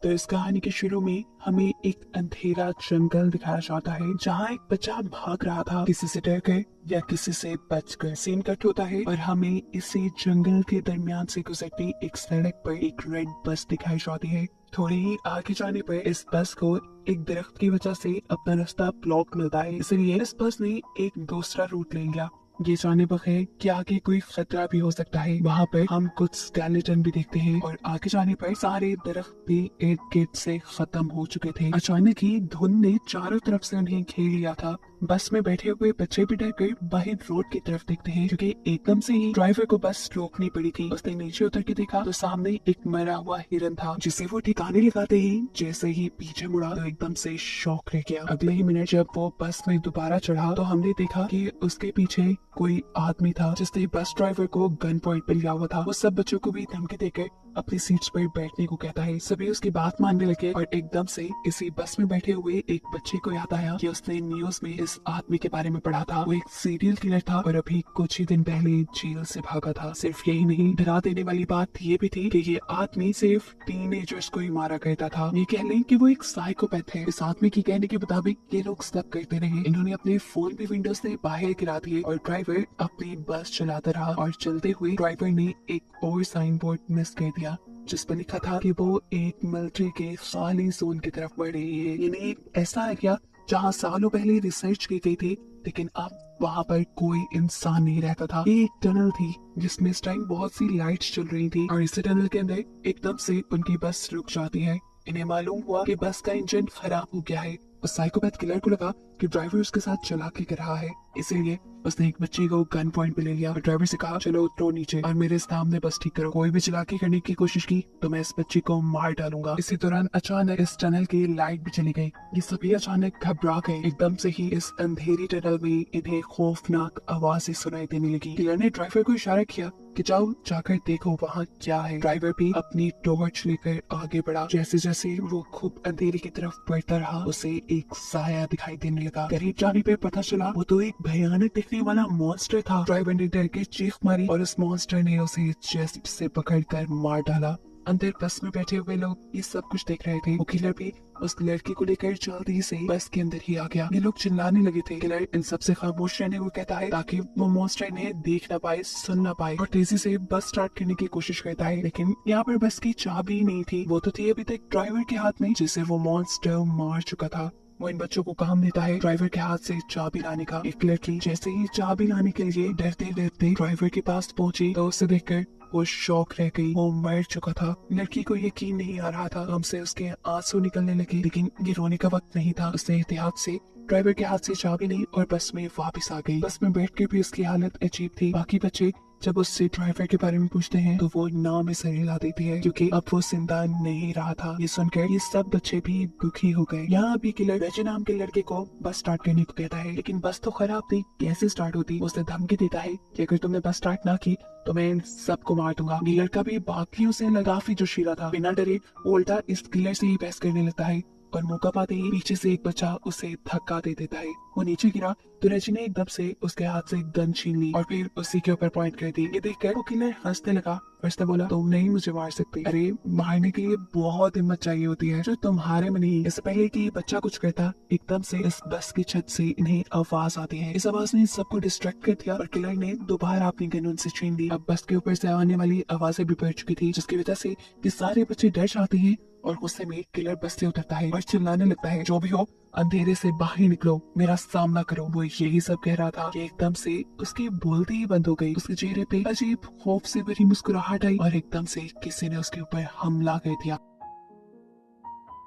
तो इस कहानी के शुरू में हमें एक अंधेरा जंगल दिखाया जाता है जहाँ एक बच्चा भाग रहा था, किसी से डर कर या किसी से बचकर। सीन कट होता है और हमें इसी जंगल के दरमियान से गुजरती एक सड़क पर एक रेड बस दिखाई जाती है। थोड़ी ही आगे जाने पर इस बस को एक दरख्त की वजह से अपना रास्ता ब्लॉक मिलता है, इसलिए इस बस ने एक दूसरा रूट ले लिया। ये जाने बगैर कि आगे कोई खतरा भी हो सकता है। वहाँ पर हम कुछ स्केलेटन भी देखते हैं और आगे जाने पर सारे दरख्त भी इर्द गिर्द से खत्म हो चुके थे। अचानक ही धुंध ने चारों तरफ से उन्हें घेर लिया था। बस में बैठे हुए बच्चे भी डर कर बाहर रोड की तरफ देखते हैं, क्योंकि एकदम से ही ड्राइवर को बस रोकनी पड़ी थी। उसने नीचे उतर के देखा तो सामने एक मरा हुआ हिरन था, जिसे वो ठिकाने लगाते ही जैसे ही पीछे मुड़ा तो एकदम से शॉक रह गया। अगले ही मिनट जब वो बस में दोबारा चढ़ा तो हमने देखा कि उसके पीछे कोई आदमी था जिसने बस ड्राइवर को गन पॉइंट पे लिया हुआ था। वो सब बच्चों को भी धमकी देकर अपनी सीट्स पर बैठने को कहता है। सभी उसकी बात मानने लगे और एकदम से इसी बस में बैठे हुए एक बच्चे को याद आया कि उसने न्यूज में इस आदमी के बारे में पढ़ा था। वो एक सीरियल किलर था और अभी कुछ ही दिन पहले जेल से भागा था। सिर्फ यही नहीं, डरा देने वाली बात ये भी थी कि ये आदमी सिर्फ टीनेजर्स को ही मारा करता था। ये कह लें कि वो एक साइकोपैथ है। इस आदमी की कहने के मुताबिक ये लोग सब करते रहे। इन्होंने अपने फोन भी विंडो से बाहर गिरा दिए और ड्राइवर अपनी बस चलाता रहा। और चलते हुए ड्राइवर ने एक और साइन बोर्ड मिस कर दिया जिस पर लिखा था कि वो एक मिलिट्री के खाली जोन की तरफ बढ़ रही है। यानी एक ऐसा एरिया जहाँ सालों पहले रिसर्च की गई थी, लेकिन अब वहाँ पर कोई इंसान नहीं रहता था। ये एक टनल थी जिसमें इस टाइम बहुत सी लाइट्स चल रही थी और इसी टनल के अंदर एकदम से उनकी बस रुक जाती है। इन्हें मालूम हुआ कि बस का इंजन खराब हो गया है। उस साइकोपैथ किलर को लगा कि ड्राइवर उसके साथ चालाकी कर रहा है, इसीलिए उसने एक बच्चे को गन पॉइंट पे ले लिया और ड्राइवर से कहा, चलो उतरो नीचे और मेरे सामने बस ठीक करो। कोई भी चालाकी करने की कोशिश की तो मैं इस बच्चे को मार डालूंगा। इसी दौरान अचानक इस टनल की लाइट भी चली गई। ये सभी अचानक घबरा गए। एकदम से ही इस अंधेरी टनल में इन्हें खौफनाक आवाजें सुनाई देने लगी। किलर ने ड्राइवर को इशारा किया कि जाओ जाकर देखो वहाँ क्या है। ड्राइवर भी अपनी टॉर्च लेकर आगे बढ़ा। जैसे जैसे वो खूब अंधेरे की तरफ बढ़ता रहा, उसे एक साया दिखाई देने लगा। करीब जाने पे पता चला वो तो एक भयानक दिखने वाला मॉन्स्टर था। ड्राइवर ने डर के चीख मारी और उस मॉन्स्टर ने उसे चेस्ट से पकड़कर मार डाला। अंदर बस में बैठे हुए लोग ये सब कुछ देख रहे थे। वो किलर भी उस लड़की को लेकर जल्दी से बस के अंदर ही आ गया। ये लोग चिल्लाने लगे थे। किलर इन सबसे खामोश रहने को कहता है ताकि वो मॉन्स्टर इन्हें देख ना पाए, सुन ना पाए, और तेजी से बस स्टार्ट करने की कोशिश करता है। लेकिन यहाँ पर बस की चाबी नहीं थी। वो तो थी अभी तक ड्राइवर के हाथ में, जिसे वो मॉन्स्टर मार चुका था। वो इन बच्चों को काम देता है ड्राइवर के हाथ से चाबी लाने का। एक लड़की जैसे ही चाबी लाने के लिए डरते डरते ड्राइवर के पास पहुंची तो उसे देखकर वो शौक रह गई। वो मर चुका था। लड़की को यकीन नहीं आ रहा था। हमसे उसके आंसू निकलने लगे, लेकिन ये रोने का वक्त नहीं था। उसने एहतियात से ड्राइवर के हाथ से चाबी ली और बस में वापस आ गई। बस में बैठकर भी उसकी हालत अजीब थी। बाकी बच्चे जब उससे ड्राइवर के बारे में पूछते हैं तो वो नाम में सर हिला देती है, क्योंकि अब वो जिंदा नहीं रहा था। ये सुनकर ये सब बच्चे भी दुखी हो गए। यहाँ अभी किलर रजन नाम के लड़के को बस स्टार्ट करने को कहता है, लेकिन बस तो खराब थी, कैसे स्टार्ट होती। उसने धमकी देता है कि अगर तुमने बस स्टार्ट ना की तो मैं इन सबको मार दूंगा। ये लड़का भी बाकियों से काफी जोशीला था। बिना डरे वो उल्टा इस किलर से ही बहस करने लगता है और मौका पाते ही पीछे से एक बच्चा उसे धक्का दे देता है। वो नीचे गिरा तो रजी ने एकदम से उसके हाथ से गन छीन ली और फिर उसी के ऊपर पॉइंट कर दी। ये देखकर वो किलर हंसने लगा और उसने बोला, तुम नहीं मुझे मार सकती। अरे मारने के लिए बहुत हिम्मत चाहिए होती है जो तुम्हारे में नहीं। इससे पहले कि ये बच्चा कुछ करता, एकदम से इस बस की छत से इन्हें आवाज आती है। इस आवाज ने सबको डिस्ट्रैक्ट कर दिया और किलर ने दोबारा अपनी गन उनसे छीन ली। अब बस के ऊपर से आने वाली आवाजें भी बढ़ चुकी थी, जिसकी वजह से ये सारे बच्चे डर जाते हैं और गुस्से में किलर बस से उतरता है और चिल्लाने लगता है, जो भी हो अंधेरे से बाहर निकलो, मेरा सामना करो। वो यही सब कह रहा था कि एकदम से उसकी बोलती ही बंद हो गई। उसके चेहरे पे अजीब खौफ से भरी मुस्कुराहट आई और एकदम से किसी ने उसके ऊपर हमला कर दिया।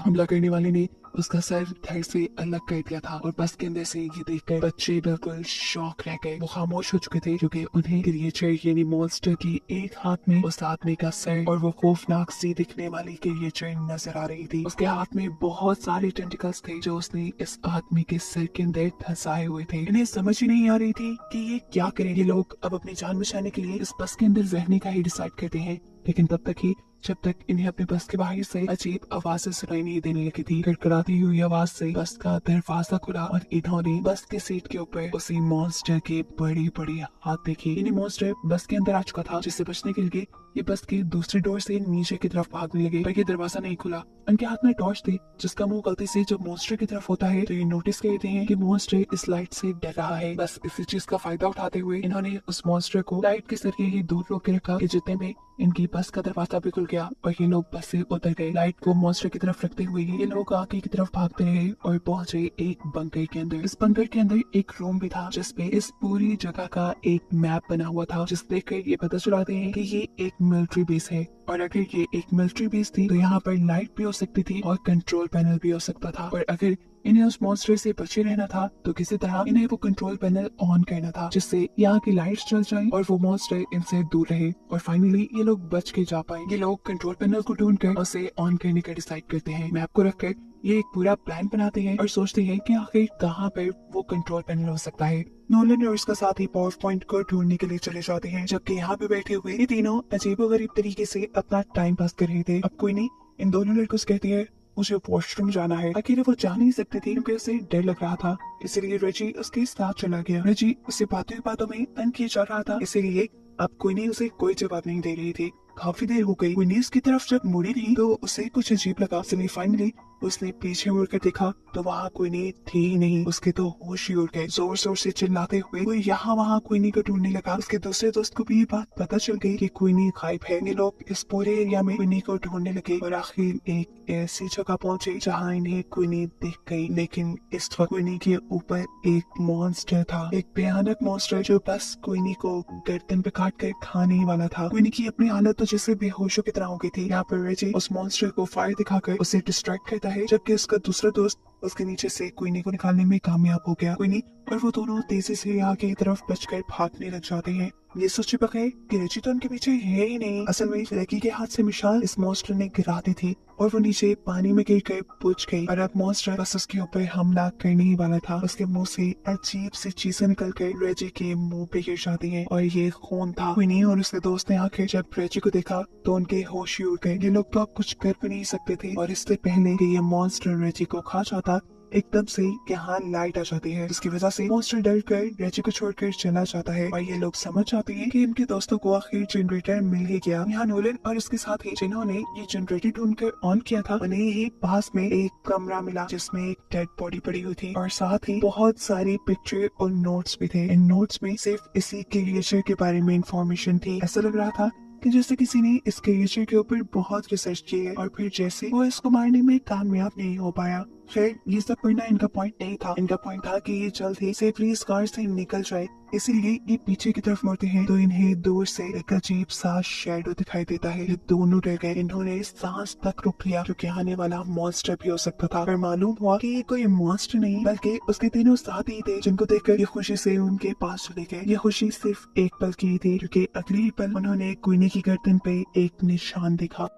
हमला करने वाले ने उसका सर धड़ से अलग कर दिया था और बस के अंदर से ये देखकर बच्चे बिल्कुल शॉक रह गए। वो खामोश हो चुके थे क्योंकि उन्हें क्रिएचर यानी मॉन्स्टर की एक हाथ में उस आदमी का सर और वो खौफनाक सी दिखने वाली क्रिएचर नजर आ रही थी। उसके हाथ में बहुत सारे टेंटिकल्स थे जो उसने इस आदमी के सर के अंदर फंसाए हुए थे। इन्हें समझ ही नहीं आ रही थी कि ये क्या करें। ये लोग अब अपनी जान बचाने के लिए इस बस के अंदर रहने का ही डिसाइड करते हैं, लेकिन तब तक ही जब तक इन्हें अपने बस के बाहर से अजीब आवाजें सुनाई नहीं देने लगी थी। कड़कड़ाती हुई आवाज से बस का दरवाजा खुला और इन्होंने बस के सीट के ऊपर उसी मॉन्स्टर के बड़ी बड़ी हाथ देखे। इन्हें मॉन्स्टर बस के अंदर आ चुका था, जिससे बचने के लिए ये बस के दूसरे डोर से नीचे की तरफ भागने लगे, पर ये दरवाजा नहीं खुला। उनके हाथ में टॉर्च थी जिसका मुंह गलती से जब मॉन्स्टर की तरफ होता है तो ये नोटिस करते हैं कि मॉन्स्टर इस लाइट से डर रहा है। बस इसी चीज का फायदा उठाते हुए इन्होंने उस मॉन्स्टर को लाइट के जरिए ही दूर रोक के रखा कि जितने में इनकी बस का दरवाजा भी खुल गया और ये लोग बस से उतर गए। लाइट को मॉन्स्टर की तरफ रखते हुए ये लोग आगे की तरफ भागते रहे और पहुंचे एक बंकर के अंदर। इस बंकर के अंदर एक रूम भी था जिसपे इस पूरी जगह का एक मैप बना हुआ था, जिस देखकर ये पता चलाते हैं कि ये एक मिलिट्री बेस है और अगर ये एक मिलिट्री बेस थी तो यहाँ पर लाइट भी हो सकती थी और कंट्रोल पैनल भी हो सकता था। और अगर इन्हें उस मॉन्स्टर से बचे रहना था तो किसी तरह इन्हें वो कंट्रोल पैनल ऑन करना था जिससे यहाँ की लाइट्स चल जाए और वो मॉन्स्टर इनसे दूर रहे और फाइनली ये लोग बच के जा पाए। ये लोग कंट्रोल पैनल को ढूंढकर उसे ऑन करने का डिसाइड करते हैं। मैप को रखकर ये एक पूरा प्लान बनाते हैं और सोचते हैं कि आखिर कहाँ पर वो कंट्रोल पैनल हो सकता है। नोलन और उसका साथी पावर पॉइंट को ढूंढने के लिए चले जाते हैं, जबकि यहाँ पे बैठे हुए ये तीनों अजीबोगरीब तरीके से अपना टाइम पास कर रहे थे। अब कोई नहीं इन दोनों लड़कों से कहती है मुझे वॉशरूम जाना है। अकेले वो जा नहीं सकती थी क्योंकि उसे डर लग रहा था, इसीलिए रेजी उसके साथ चला गया। रेजी उसे बातों में तंग किया जा रहा था, इसीलिए अब क्वीनी उसे कोई जवाब नहीं दे रही थी। काफी देर हो गई, क्वीनी उसकी तरफ जब मुड़ी नहीं तो उसे कुछ अजीब लगा, इसलिए फाइनली उसने पीछे मुड़कर देखा तो वहाँ क्वीनी थी ही नहीं। उसके तो होश ही उड़ गए। जोर जोर से चिल्लाते हुए वो यहाँ वहाँ क्वीनी को ढूंढने लगा। उसके दूसरे दोस्त को भी ये बात पता चल गई कि क्वीनी गायब है। ये लोग इस पूरे एरिया में क्वीनी को ढूंढने लगे और आखिर एक ऐसी जगह पहुंचे जहाँ इन्हें क्वीनी दिख गई। लेकिन इस वक्त क्वीनी के ऊपर एक मॉन्स्टर था, एक भयानक मॉन्स्टर जो बस क्वीनी को गर्दन पे काट कर खाने वाला था। क्वीनी की अपनी हालत तो जैसे बेहोशों की तरह हो गई थी। यहाँ पर रेजी उस मॉन्स्टर को फायर दिखाकर उसे डिस्ट्रैक्ट करता है, जबकि उसका दूसरा दोस्त उसके नीचे से क्वीनी को निकालने में कामयाब हो गया। क्वीनी और वो दोनों तेजी से आगे की तरफ बचकर भागने लग जाते हैं। ये सोचे बगैर कि रेजी तो उनके पीछे है ही नहीं। असल में लड़की के हाथ से मिसाल इस मॉन्स्टर ने गिरा दी थी और वो नीचे पानी में गिर कर बुझ गई और अब मॉन्स्टर बस उसके ऊपर हमला करने ही वाला था। उसके मुंह से अजीब सी चीजें निकल कर रेजी के मुंह पे गिर जाती हैं और ये खून था। क्वीनी और उसके दोस्त ने आखिर जब रेजी को देखा तो उनके होश ही उड़ गए। ये लोग तो अब कुछ कर भी नहीं सकते थे और इससे पहले कि ये मॉन्स्टर रेजी को खा जाता एकदम से यहाँ लाइट आ जाती है, जिसकी वजह से मॉन्स्टर डर कर रेजी को छोड़कर चला जाता है और ये लोग समझ जाते हैं कि इनके दोस्तों को आखिर जनरेटर मिल ही गया। यहाँ नोलन और उसके साथी जिन्होंने ये जनरेटर ढूंढकर ऑन किया था उन्हें ही पास में एक कमरा मिला जिसमें एक डेड बॉडी पड़ी हुई थी और साथ ही बहुत सारी पिक्चर और नोट्स भी थे। इन नोट्स में सिर्फ इसी क्रिएचर के बारे में इंफॉर्मेशन थी। ऐसा लग रहा था कि जैसे किसी ने इस क्रिएचर के ऊपर बहुत रिसर्च की है और फिर जैसे वो इसको मारने में कामयाब नहीं हो पाया। खैर ये सब पढ़ना इनका पॉइंट नहीं था। इनका पॉइंट था कि ये जल्द ही सेफली इस कार से निकल जाए, इसीलिए ये पीछे की तरफ मुड़ते हैं तो इन्हें दूर से एक अजीब सा शैडो दिखाई देता है। ये दोनों डर गए। इन्होंने सांस तक रोक लिया क्योंकि आने वाला मॉन्स्टर भी हो सकता था। पर मालूम हुआ कि ये कोई मॉन्स्टर नहीं बल्कि उसके तीनों साथी थे जिनको देखकर ये खुशी से उनके पास चले गए। ये खुशी सिर्फ एक पल की थी क्योंकि अगले ही पल उन्होंने क्वीनी की गर्दन पे एक निशान देखा।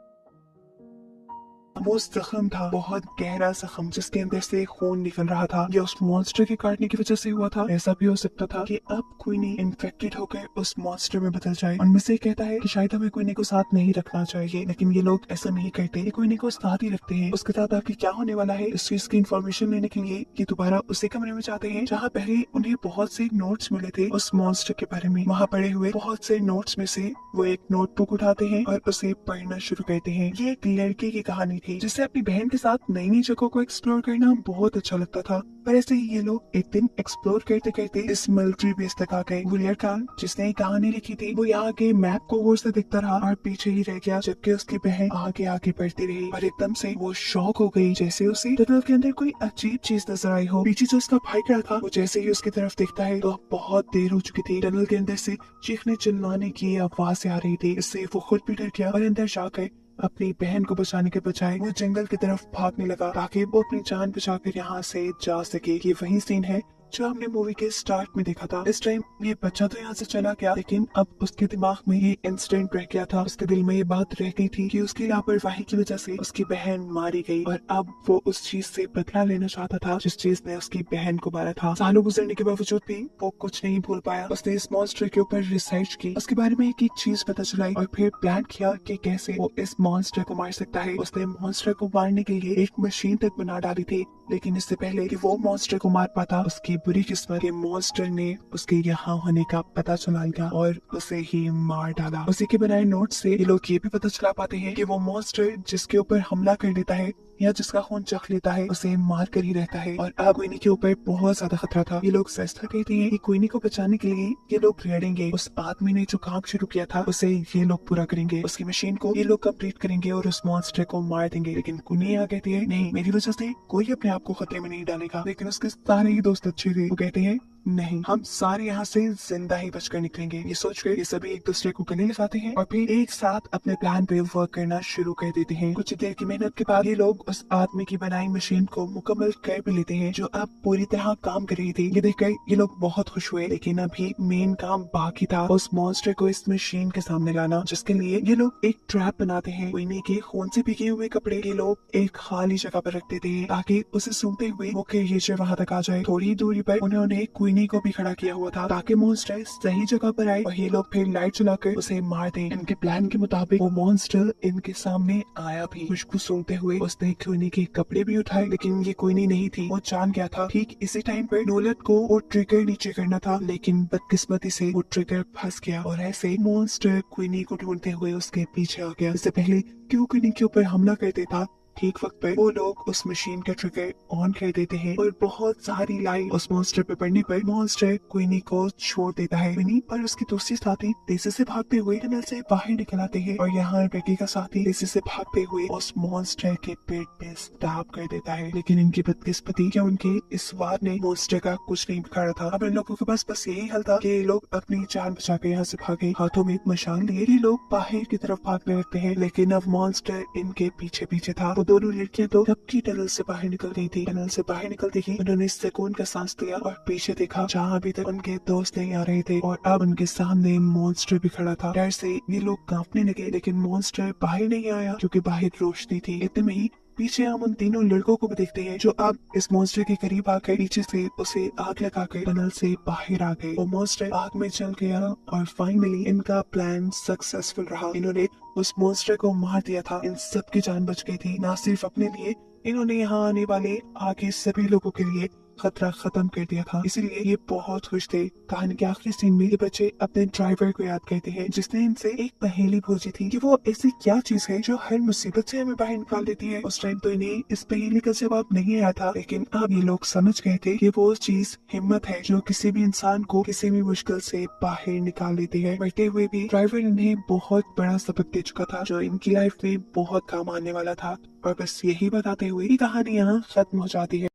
वो जख्म था, बहुत गहरा जख्म जिसके अंदर से खून निकल रहा था। ये उस मॉन्स्टर के काटने की वजह से हुआ था। ऐसा भी हो सकता था कि अब क्वीनी इन्फेक्टेड होकर उस मॉन्स्टर में बदल जाए। उनमें से कहता है कि शायद हमें क्वीनी को साथ नहीं रखना चाहिए, लेकिन ये लोग ऐसा नहीं करते। ये क्वीनी को साथ ही रखते हैं। उसके साथ आगे क्या होने वाला है इस चीज की इन्फॉर्मेशन लेने के लिए ये दोबारा उसी कमरे में जाते हैं जहाँ पहले उन्हें बहुत से नोट्स मिले थे उस मॉन्स्टर के बारे में। वहाँ पड़े हुए बहुत से नोट्स में से वो एक नोटबुक उठाते हैं और उसे पढ़ना शुरू करते हैं। ये एक लड़के की कहानी थी जिसे अपनी बहन के साथ नई नई जगहों को एक्सप्लोर करना बहुत अच्छा लगता था। पर ऐसे ही ये लोग एक दिन एक्सप्लोर करते करते इस मिलिट्री बेस तक आ गए। वो लड़का जिसने ये कहानी लिखी थी वो यहाँ के मैप को गौर से देखता रहा और पीछे ही रह गया, जबकि उसकी बहन आगे आगे बढ़ती रही और एकदम से वो शॉक हो गई जैसे उसे टनल के अंदर कोई अजीब चीज नजर आई हो। पीछे जो उसका भाई खड़ा था वो जैसे ही उसकी तरफ देखता है तो बहुत देर हो चुकी थी। टनल के अंदर से चीखने चिल्लाने की आवाज आ रही थी। इससे वो खुद भी डर गया और अंदर जाकर अपनी बहन को बचाने के बजाय वो जंगल की तरफ भागने लगा ताकि वो अपनी जान बचाकर यहाँ से जा सके। ये वही सीन है जो हमने मूवी के स्टार्ट में देखा था। इस टाइम ये बच्चा तो यहाँ से चला गया, लेकिन अब उसके दिमाग में ये इंसिडेंट रह गया था। उसके दिल में ये बात रह गई थी कि उसकी लापरवाही की वजह से उसकी बहन मारी गई और अब वो उस चीज से बदला लेना चाहता था जिस चीज ने उसकी बहन को मारा था। सालों गुजरने के बावजूद भी वो कुछ नहीं भूल पाया। उसने इस मॉन्स्टर के ऊपर रिसर्च की, उसके बारे में एक चीज पता चलाई और फिर प्लान किया कि कैसे वो इस मॉन्स्टर को मार सकता है। उसने मॉन्स्टर को मारने के लिए एक मशीन तक बना डाली थी, लेकिन इससे पहले कि वो मॉन्स्टर को मार पाता उसकी बुरी किस्मत के मॉन्स्टर ने उसके यहाँ होने का पता चला लिया और उसे ही मार डाला। उसी के बनाए नोट से ये लोग ये भी पता चला पाते हैं कि वो मॉन्स्टर जिसके ऊपर हमला कर देता है या जिसका खून चख लेता है उसे मार कर ही रहता है। और अब क्वीनी के ऊपर बहुत ज्यादा खतरा था। ये लोग फैसला कहते हैं कि क्वीनी को बचाने के लिए ये लोग लड़ेंगे। उस आदमी ने जो काम शुरू किया था उसे ये लोग पूरा करेंगे। उसकी मशीन को ये लोग कंप्लीट करेंगे और उस मॉन्स्टर को मार देंगे। लेकिन क्वीनी यहाँ कहती है नहीं, मेरी वजह से कोई अपने आप को खतरे में नहीं डालेगा। लेकिन उसके सारे ही दोस्त अच्छे थे। वो कहते हैं नहीं, हम सारे यहाँ से जिंदा ही बचकर निकलेंगे। ये सोचकर ये सभी एक दूसरे को गले लगाते हैं और फिर एक साथ अपने प्लान पे वर्क करना शुरू कर देते हैं। कुछ देर की मेहनत के बाद ये लोग उस आदमी की बनाई मशीन को मुकम्मल कर भी लेते हैं जो अब पूरी तरह काम कर रही थी। ये देखकर ये लोग बहुत खुश हुए। लेकिन अभी मेन काम बाकी था, उस मॉन्स्टर को इस मशीन के सामने लाना, जिसके लिए ये लोग एक ट्रैप बनाते हैं। क्वीनी के खून से भीगे हुए कपड़े ये लोग एक खाली जगह पर रख देते हैं ताकि उसे सूंघते हुए वो क्रिएचर वहां तक आ जाए। थोड़ी दूरी पर उन्होंने क्वीनी को भी खड़ा किया हुआ था ताकि मॉन्स्टर सही जगह पर आए और ये लोग फिर लाइट चलाकर उसे मार दें। इनके प्लान के मुताबिक वो मॉन्स्टर इनके सामने आया भी। खुशबू सूंघते हुए उसने क्वीनी के कपड़े भी उठाए, लेकिन ये क्वीनी नहीं थी। वो जान गया था ठीक इसी टाइम पर नोलन को वो ट्रिगर नीचे करना था, लेकिन बदकिस्मती से वो ट्रिगर फंस गया और ऐसे मॉन्स्टर क्वीनी को ढूंढते हुए उसके पीछे आ गया। इससे पहले क्यों क्वीनी के ऊपर हमला कर देता, ठीक वक्त पर वो लोग उस मशीन का ट्रिगर ऑन कर देते हैं और बहुत सारी लाइट उस मॉन्स्टर पे पड़ने पर मॉन्स्टर क्वीनी को छोड़ देता है। क्वीनी और उसके दूसरी साथी तेजी से भागते हुए टनल से बाहर निकल आते हैं और यहाँ बेकी का साथी तेजी से भागते हुए उस मॉन्स्टर के पेट पे स्टैब कर देता है। लेकिन इनकी बदकिस्मती क्या उनके इस वार ने मॉन्स्टर का कुछ नहीं बिगाड़ा था। अब इन लोगों के पास बस यही हल था कि ये लोग अपनी जान बचा के यहाँ से भागे। हाथों में एक मशाल लिए ये लोग बाहर की तरफ भागने लगते हैं, लेकिन अब मॉन्स्टर इनके पीछे पीछे था। वो दोनों लड़कियां तो तब की टनल से बाहर निकल गई थी। टनल से बाहर निकलते ही उन्होंने सुकून का सांस लिया और पीछे देखा जहाँ अभी तक उनके दोस्त नहीं आ रहे थे और अब उनके सामने मॉन्स्टर भी खड़ा था। डर से ये लोग कांपने लगे, लेकिन मॉन्स्टर बाहर नहीं आया क्योंकि बाहर रोशनी थी। इतने में ही पीछे हम उन तीनों लड़कों को भी देखते हैं जो अब इस मॉन्स्टर के करीब आकर पीछे से उसे आग लगाकर टनल से बाहर आ गए। वो मॉन्स्टर आग में जल गया और फाइनली इनका प्लान सक्सेसफुल रहा। इन्होंने उस मॉन्स्टर को मार दिया था। इन सब की जान बच गई थी, ना सिर्फ अपने लिए, इन्होंने यहाँ आने वाले आगे सभी लोगों के लिए खतरा खत्म कर दिया था। इसीलिए ये बहुत खुश थे। कहानी के आखिरी सीन में ये बच्चे अपने ड्राइवर को याद करते हैं जिसने इनसे एक पहेली पूछी थी कि वो ऐसी क्या चीज है जो हर मुसीबत से हमें बाहर निकाल देती है। उस टाइम तो इन्हें इस पहेली का जवाब नहीं आया था, लेकिन अब ये लोग समझ गए थे कि वो चीज हिम्मत है जो किसी भी इंसान को किसी भी मुश्किल से बाहर निकाल देती है। बढ़ते हुए भी ड्राइवर इन्हें बहुत बड़ा सबक दे चुका था जो इनकी लाइफ में बहुत काम आने वाला था। और बस यही बताते हुए कहानी यहाँ खत्म हो जाती है।